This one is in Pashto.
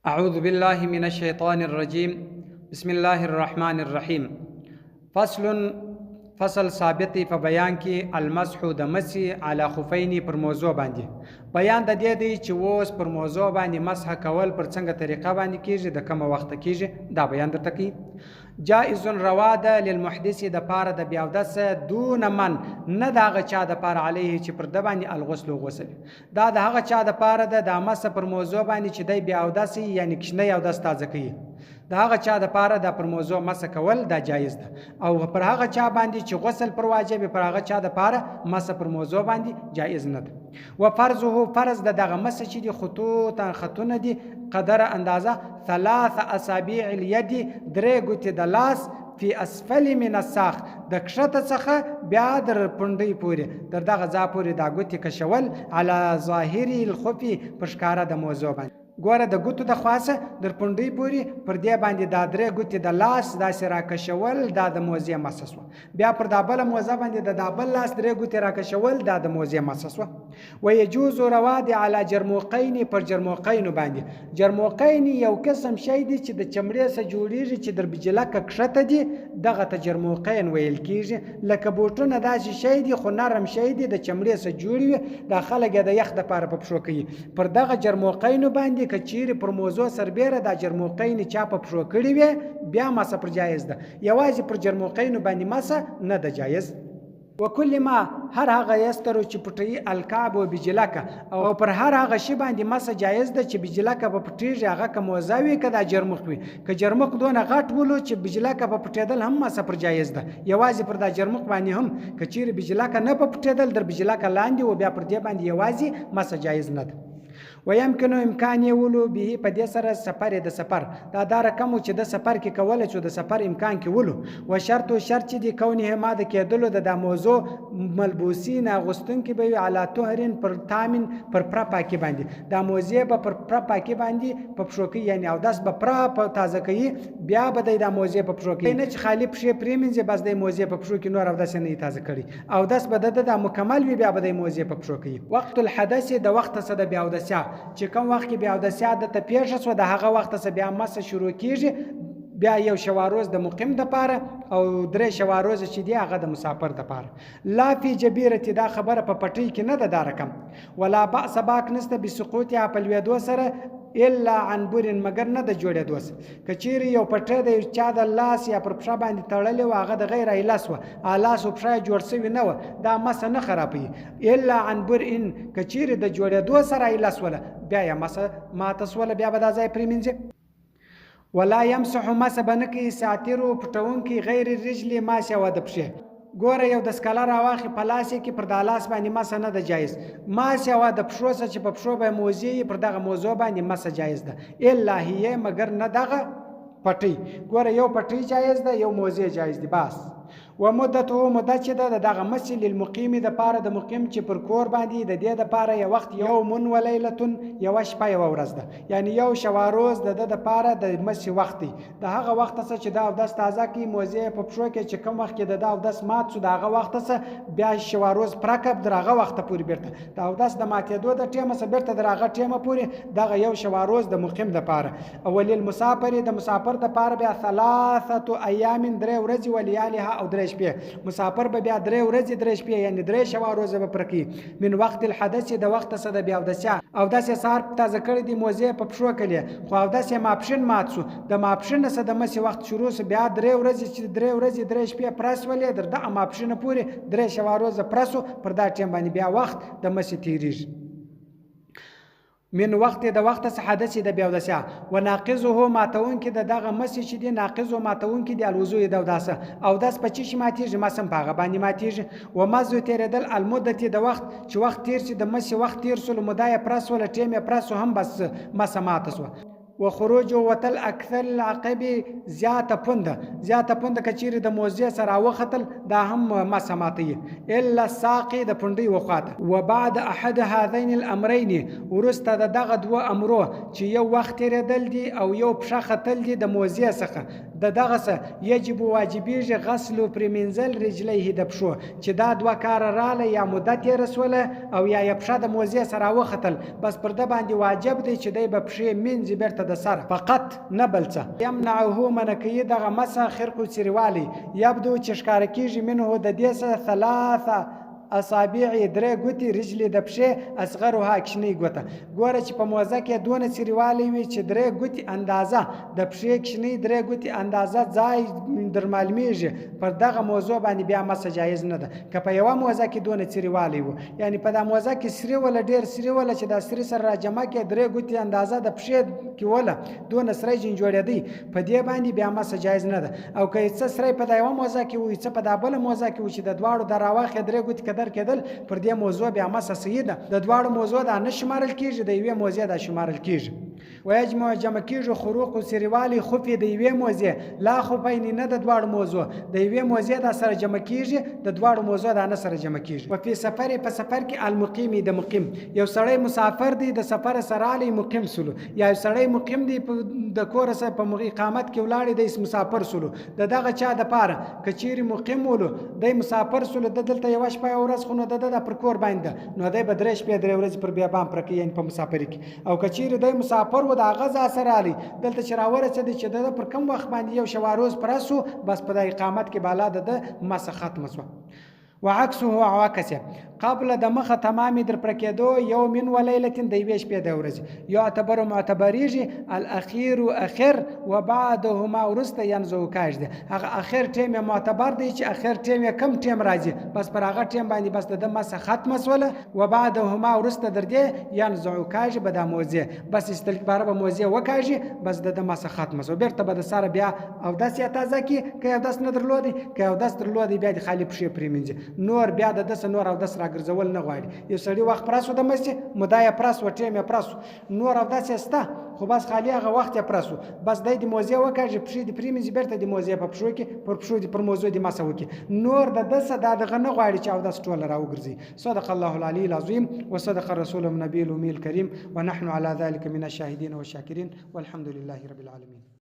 أعوذ بالله من الشيطان الرجيم. بسم الله الرحمن الرحیم. فصل ثابت په بیان کې المسح د مسح علی خفین پر موضوع باندې بیان د دې دی چې اوس پر موضوع باندې مسح کول پر څنګه طریقه باندې کیږي، د کومه وخت کیږي، دا بیان درته کوي. جائز روا ده للمحدث د پاره د بیا اودس دون من، نه د هغه چا د پاره علیه چې پر د باندې الغسل غسل، دا د هغه چا د پاره د مسح پر موضوع باندې چې د بیا اودس یعنی کښنه اودس تازه کوي، د هغه چا د پاره د پر موضوع مسح کول دا جایز ده. او پر هغه چا باندې چې غسل پر واجب، پر هغه چا د پاره مسح پر موضوع باندې جایز نه ده. و فرضه فرض د دغه مسح چې د خطونه دي قدر اندازه 3 اصابع اليد، 3 ګوتې د لاس، فی اسفل من الساق، د کښته څخه بیا در پنډۍ پورې، در دغه ځا پورې دا ګوتې کشول علی ظاهر الخفی، پر ښکاره د موضوع باندې. ګوره د ګوتو د خواصه در پنډۍ پورې پر دې باندې دا 3 ګوتې د لاس داسې راکشول، دا د موضع مسح سوه. بیا پر دا بله موضع باندې د بل لاس 3 ګوتې راکشول، دا د موضع مسح سوه. و یجوز روا د علی جرموقین، پر جرموقینو باندې. جرموقین یو قسم شی دی چې د چمړې څخه جوړیږي چې در بجلکه کښته دي، دغه ته جرموقین ویل کیږي. لکه بوټونه داسې شی دی خو نرم شی دی، د چمړې څخه جوړ وي، دا خلک یې د یخ دپاره په پښو کوي. پر دغه جرموقینو باندې که چیرې پر موضوع سربیره دا جرموقین چا په پښو کړي وي، بیا مسح پر جایز ده. یوازې پر جرموقینو باندې مسح نه ده جایز. وکل ما، هر هغه یسترو چې پټوي الکعب و بجلکه، او پر هر هغه شی باندې مسح جایز ده چې بجلکه په پټیږي، هغه که موضع وي که دا جرمق وي. که جرمق دونه غټ ولو چې بجلکه په پټېدل هم مسح پر جایز ده. یوازې پر دا جرمق باندې هم که چیرې بجلکه نه په پټېدل، در بجلکه لاندې و بیا پر دې باندې یوازې مسح جایز نه ده. ويمكن امکان یولو به، په دې سره سفر د سفر دا رقم چې د سفر کې کولای شو، د سفر امکان کې ولو. و شرط چې د کونه ما د کېدلو د موضوع ملبوسین اغوستونکي به علی طهرین، پر تامین، پر پرا پاکي باندې. دا موضوع به پر پرا پاکي باندې په پښو کې، یعنی اودس به پرا په تازه کوي، بیا به د موضوع په پښو کې نه چې خالی پښې پریمنځي، بس د موضوع په پښو کې نور اودس نه تازه کړي، اودس به د مکمل وي، بیا به د موضوع په پښو کې. وقت الحدث، د وخت څخه د بیا اودس چې کوم وخت کې بیا اودسیا د ته پیښه سوه، د هغه وخت څخه بیا مسح شروع کیږي. بیا یو شواروز د مقیم د پاره او 3 شواروز چې دی هغه د مسافر د پاره. لا فی جبیره، دا خبره په پټی کې نه ده دا رقم. ولا باس باک نسته بسقوط یا په لویدو سره، الا عن برین، مگر نه د جوړېدو سره. که چیرې یو پټی د چا د لاس یا پر پښه باندې تړلی و، هغه د غیر ایلاس وه، لاس و پښه جوړ سوي نه وه، دا مسح نه خرابوي. الا عن برین، که چیرې د جوړېدو سره ایلاس وله، بیا یې مسح ماته سوله، بیا به دا ځای پرېمینځي. ولا یمسح، مسح به نه کوي ساترو پټونکي غیر رجلې، ماسې و د پښې. ګوره یو دستکله راواخې په لاس کې، پر دا لاس باندې مسح نه ده جایز. ماسې و د پښو څخه چې په پښو به موضوع پر دغه موضوع باندې مسح جایز ده. الا هي، مگر نه دغه پټی. ګوره یو پټی جایز ده، یو موضوع جایز دی بس. و مدته، مدت چې ده دغه مسح للمقیم د پاره د مقیم چې پر کور باندې د دې د پاره یو وخت یوم و لیلتون، یو شپه یو ورځ ده، یعنی یو شواروز د پاره د مسح وخت دی. د هغه وخت څخه چې دا اودس تازه کی، موضوع په پښو کې چې کوم وخت کې د اودس مات شو، د هغه وخت څخه بیا شواروز پرکب در هغه وخت پورې بیرته د اودس د ماتېدو د ټیمه څخه بیرته در هغه ټیمه پورې دغه یو شواروز د مقیم د پاره. او للمسافر، د مسافر د پاره بیا 3 ایام، 3 ورځې ولیالها او 3 شپې. مسافر به بیا 3 ورځې 3 شپې، یعنی 3 شواروزه به پرکی. من وخت الحدث، د وخت څخه د بیا اودسیا. اودس سهار تازه کړی دی، موضوع په پښو کړي، خو اودس ماپښین مات شو، د ماپښین څخه د مسح وخت شروع سو، بیا 3 ورځې چې 3 ورځې 3 شپې پرس ولې، در د ماپښین پورې 3 شواروزه پرسو، پر دا ټیم باندې بیا وخت د مسح تیریږي. من وخت د وخت څخه حدث د بیا اودسیا. و ناقضه، ماتون کې د دغه مسح چې دی ناقض او ماتون کې د الوضوء د اوداسه. اودس په چی ماتیږي، مسم په هغه باندې ماتیږي. و مزو تیرېدل المدت، د وخت چې وخت تیر چې د مسح وخت تیر سول، مدای پرس ول ټیم پرس هم بس مسح مات سو. و خروج وتل اکثر العقب، زیاته پونده کچیر د موضوع سره وختل، دا هم مسح ماتي. الا ساقي، د پوندې وخاته. و بعد احد هذين الامرين، ورسته دغه دوه امرو چې یو وخت ردل دي او یو پښه ختل دي د موضوع څخه، دغه څه یجب واجبېږي غسل پرمنزل رجلیه، د پښو چې دا دوه کار رااله، یا مدت یې رسوله او یا پښه د موضوع سره وختل، بس پر د باندې واجب دی چې دی به پښې منځ بیرته د سره فقط نه بل څه یمنعه منکیي دغه مسح خرق سریوالی یبدو چې ښکاره کېږي منه د دې څخه ثلاثه اصابع درې ګوتې رجلې د پښې اصغرها کښنۍ ګوته ګوره چې په موزه کې دونه څیروالی وي چې درې ګوتې اندازه د پښې کښنۍ درې ګوتې اندازه ځای در معلومیږي پر دغه موضوع باندې بیا مسح جایز نه ده که په یوه موزه کې دونه څیروالی و یعنی په دا موزه کې سرې وله ډېر سرې وله چې دا سرې سره راجمع کې درې ګوتې اندازه د پښې کې وله دونه سری جین جوړېدی په دې باندې بیا مسح جایز نه ده او که څه سری په دا یوه موزه کې وي څه په دا بله موزه کې وي چې د دواړو د راواخې درې ګوتې کېدل پر دې موضوع بیا مسح صحیح ده د دواړو موضوع دا نه شمارل کېږي د یوې موضوع دا شمارل کېږي ویجمع جمع کېږي خروق و سریوالی خفې د یوې موضوع لا خفین نه د دواړو موضوع د یوې موضوع دا سره جمع کېږي د دواړو موضوع دا نه سره جمع کېږي وفي سفر په سفر کې المقیم د مقیم یو سړی مسافر دی د سفر سره علی مقیم سلو یا یو سړی مقیم دی د کور سره په اقامت کې ولاړ دی مسافر سلو د دغه چا د پاره کچيري مقیم ولو د مسافر سلو د دلته یو شپه او ورځ خو نو د پر کور باندې نو د بدرې شپې درې ورځې پر بیابان پر کې یعنی په مسافر کې او کچيري د مسافر و د غزا سره علی دلته چې راورسېد چې د پر کم وخت باندې یو شواروز پرسو بس په د اقامت کې بالا د مسح ختم شو وعکسه عکسه قبل د مخه تمامي در پرکېدو یوم و لیله د یوې شپې د ورځې یعتبر معتبریږي الاخير اخر وبعدهما ورسته ينزو کاج دی هغه اخر ټیم معتبر دی چې اخر ټیم کم ټیم راځي بس پر هغه ټیم باندې بس د مسح ختم سوله وبعدهما ورسته در دې ينزو کاج به د موزه بس استلبار به موزه وکاږي بس د مسح ختم سو بیرته به د سره بیا او داس یا تازه کی که او داس نه درلودي که او داس درلودي بیا د خالی پښې پریمنځي نور بیا د دس نور او دس راګرځول نه غواړي یو سړی وخت پراسو د مسجد مدایا پراس و ټیم پراسو نور او داسې استه خو بس خالی هغه وخت پراسو بس د موزه وکړي پښې د پریمنځ بیرته د موزه په پښو کې پر پښو د پر موضوع د مسو کې نور د دسه دغه نه غواړي چې او داس ټول راوګرځي صدق الله العلی العظیم وصدق رسول النبي الامي الكريم ونحن على ذلك من الشاهدين والشاكرين والحمد لله رب العالمين